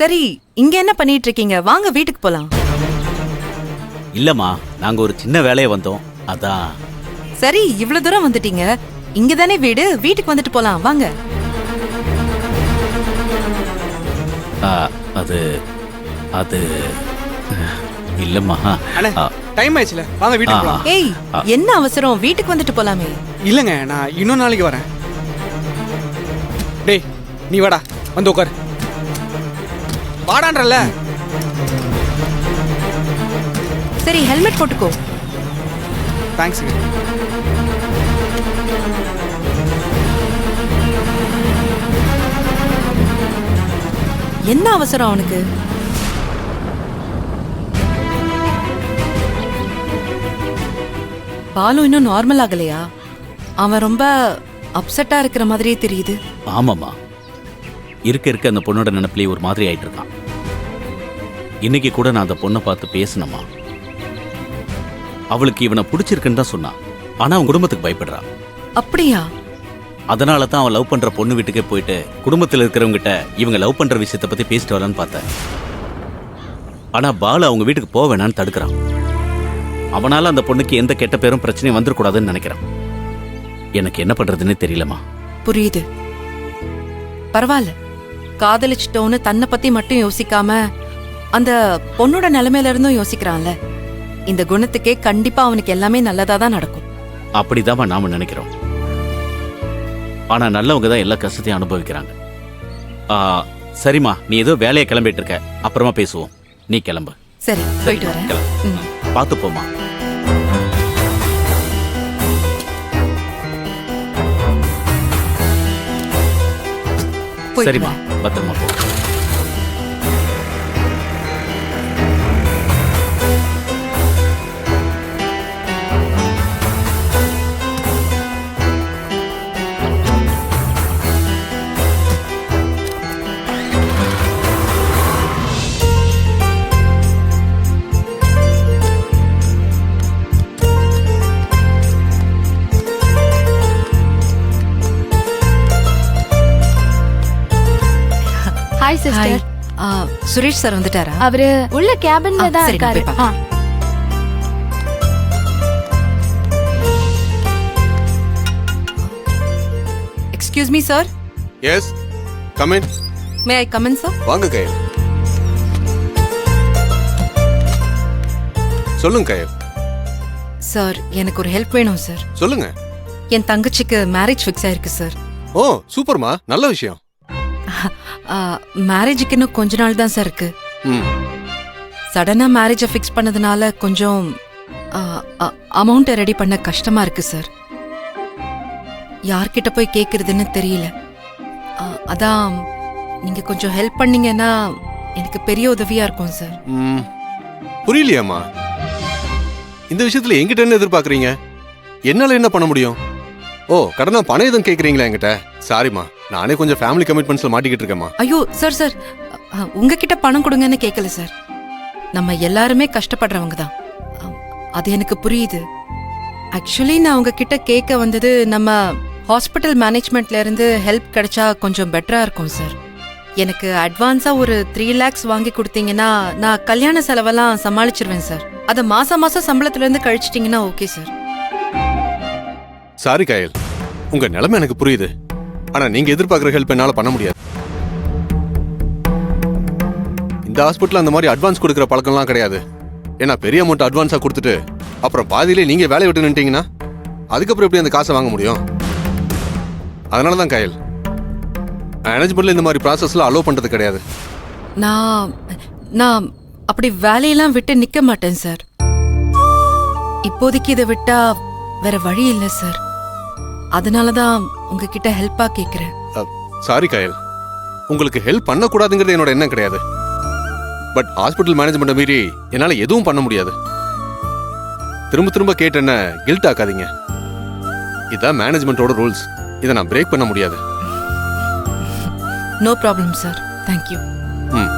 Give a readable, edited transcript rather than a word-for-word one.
சரி, இங்க என்ன பண்ணிட்டு இருக்கீங்க? வாங்க வீட்டுக்கு போலாம். இல்லம்மா, நாங்க ஒரு சின்ன வேலையை வந்தோம், அதான். சரி, இவ்வளவு தூரம் வந்துட்டீங்க. இங்க தானே வீடு, வீட்டுக்கு வந்துட்டு போலாம் வாங்க. அது அது இல்லம்மா. டைம் ஆயிடுச்சுல, வாங்க வீட்டுக்கு போலாம். ஏய், என்ன அவசரம்? வீட்டுக்கு வந்துட்டு போலாமே. இல்லங்க, நான் இன்னொரு நாளைக்கு வரேன். டேய், நீ வாடா, வந்து உட்காரு. வாடான்றல. சரி, ஹெல்மெட் போட்டுக்கோ. தேங்க்ஸுங்க. என்ன அவசரம் அவனுக்கு? பாலு இன்னும் நார்மல் ஆகலையா? அவன் ரொம்ப அப்செட்டா இருக்கிற மாதிரியே தெரியுது. ஆமாம்மா, இருக்க அந்த பொண்ணோட நினைப்பிலே ஒரு மாதிரி ஆயிட்டு இருக்கான். இன்னைக்கு கூட நான் அந்த பொண்ணை பார்த்து பேசினம்மா. அவளுக்கு இவனை பிடிச்சிருக்குன்னு தான் சொன்னான். ஆனா அவன் குடும்பத்துக்கு பயப்படுறான். அப்படியா? அதனால தான் அவன் லவ் பண்ற பொண்ணு வீட்டுக்கே போயிட்டு குடும்பத்தில் இருக்கிறவங்க கிட்ட இவங்க லவ் பண்ற விஷயத்தை பத்தி பேசிட்டு வரலான்னு பார்த்தேன். ஆனா பாலு அவங்க வீட்டுக்கு போக வேணான்னு தடுக்கிறான். அவனால அந்த பொண்ணுக்கு எந்த கெட்ட பேரும் பிரச்சனையும் வந்துடக்கூடாதுன்னு நினைக்கிறான். எனக்கு என்ன பண்றதுன்னு தெரியலமா. புரியுது. பரவாயில்ல, காதலிச்சிட்டோன்னு தன்னை பத்தி மட்டும் யோசிக்காம அந்த பொண்ணோட நிலைமையில இருந்தும் யோசிக்கிறான்ல. இந்த குணத்துக்கே கண்டிப்பா அவனுக்கு எல்லாமே நல்லதா தான் நடக்கும். அப்படிதான் நாம நினைக்கிறோம். ஆனா நல்லவங்க தான் எல்லா கஷ்டத்தையும் அனுபவிக்கிறாங்க. சரிம்மா, நீ ஏதோ வேலையை கிளம்பிட்டு இருக்க, அப்புறமா பேசுவோம். நீ கிளம்பு. சரி, போயிட்டு வரேன். பார்த்து போமா. சரிம்மா, பத்திரமா போ. Hi sister. சுரேஷ் சார் வந்துட்டாரா? அவரு உள்ள கேபின்ல தான் சரி, நான் இருக்காரு. போய் பார்க்கறேன். Excuse me sir. Yes, come in. May I come in sir? வாங்க கயல். சொல்லுங்க கயல். சார், எனக்கு ஒரு ஹெல்ப் வேணும் சார். சொல்லுங்க. என் தங்கச்சிக்கு மேரேஜ் ஃபிக்ஸ் ஆயிருக்கு சார். ஓ சூப்பர்மா, நல்ல விஷயம். மேரேஜுக்கு இன்னும் கொஞ்ச நாள் தான் சார் இருக்கு. ம். சடனா மேரேஜை ஃபிக்ஸ் பண்ணதுனால கொஞ்சம் அமௌண்ட்டை ரெடி பண்ண கஷ்டமா இருக்கு சார். யார்கிட்ட போய் கேட்கறதுன்னு தெரியல. அதான் நீங்க கொஞ்சம் ஹெல்ப் பண்ணீங்கன்னா எனக்கு பெரிய உதவியா இருக்கும் சார். ம். புரியலையாம்மா, இந்த விஷயத்துல என்கிட்ட என்ன எதிர்பார்க்கறீங்க? என்னால என்ன பண்ண முடியும்? ஓ, கடனா பணம் எதுவும் கேக்குறீங்களா என்கிட்ட? சாரிம்மா, நானே கொஞ்சம் ஃபேமிலி கமிட்மெண்ட்ஸ்ல மாட்டிக்கிட்டு இருக்கேம்மா. ஐயோ சார், சார் உங்ககிட்ட பணம் கொடுங்கன்னு கேட்கல சார். நம்ம எல்லாருமே கஷ்டப்படுறவங்க தான், அது எனக்கு புரியுது. ஆக்சுவலி நான் உங்ககிட்ட கேட்க வந்தது, நம்ம ஹாஸ்பிட்டல் மேனேஜ்மெண்ட்ல இருந்து ஹெல்ப் கிடைச்சா கொஞ்சம் பெட்டரா இருக்கும் சார். எனக்கு அட்வான்ஸா ஒரு 3 lakhs வாங்கி கொடுத்தீங்கன்னா நான் கல்யாண செலவெல்லாம் சமாளிச்சிருவேன் சார். அதை மாசம் மாசம் சம்பளத்துல இருந்து கழிச்சிட்டீங்கன்னா ஓகே சார். சாரி கயல், உங்க நிலைமை எனக்கு புரியுது. ஆனா நீங்க எதிர்பார்க்குற ஹெல்ப் என்னால பண்ண முடியாது. இந்த ஹாஸ்பிட்டல் அந்த மாதிரி அட்வான்ஸ் கொடுக்குற பழக்கம்லாம் கிடையாது. ஏன்னா பெரிய அமௌண்ட் அட்வான்ஸா கொடுத்துட்டு அப்புறம் பாதியிலே நீங்க வேலையை விட்டு நின்ட்டீங்கன்னா அதுக்கப்புறம் எப்படி அந்த காசை வாங்க முடியும்? அதனால தான் கயல், மேனேஜ்மெண்ட்ல இந்த மாதிரி ப்ராசஸ்லாம் அலோவ் பண்றது கிடையாது. நான் அப்படி வேலையெல்லாம் விட்டு நிக்க மாட்டேன் சார். இப்போதைக்கு இதை விட்டா வேற வழி இல்லை சார். அதனாலதான் உங்ககிட்ட ஹெல்ப்பா கேக்குறேன். சாரி கயல், உங்களுக்கு ஹெல்ப் பண்ணக்கூடாதுங்கிறது என்னோட எண்ணம் கிடையாது. பட் ஹாஸ்பிட்டல் மேனேஜ்மெண்ட்டை மீறி என்னால எதுவும் பண்ண முடியாது. திரும்ப திரும்ப கேட்டு என்ன கில்ட் ஆக்காதீங்க. இதான் மேனேஜ்மெண்ட்டோட ரூல்ஸ். இதை நான் பிரேக் பண்ண முடியாது. No problem sir. தேங்க்யூ. ம்.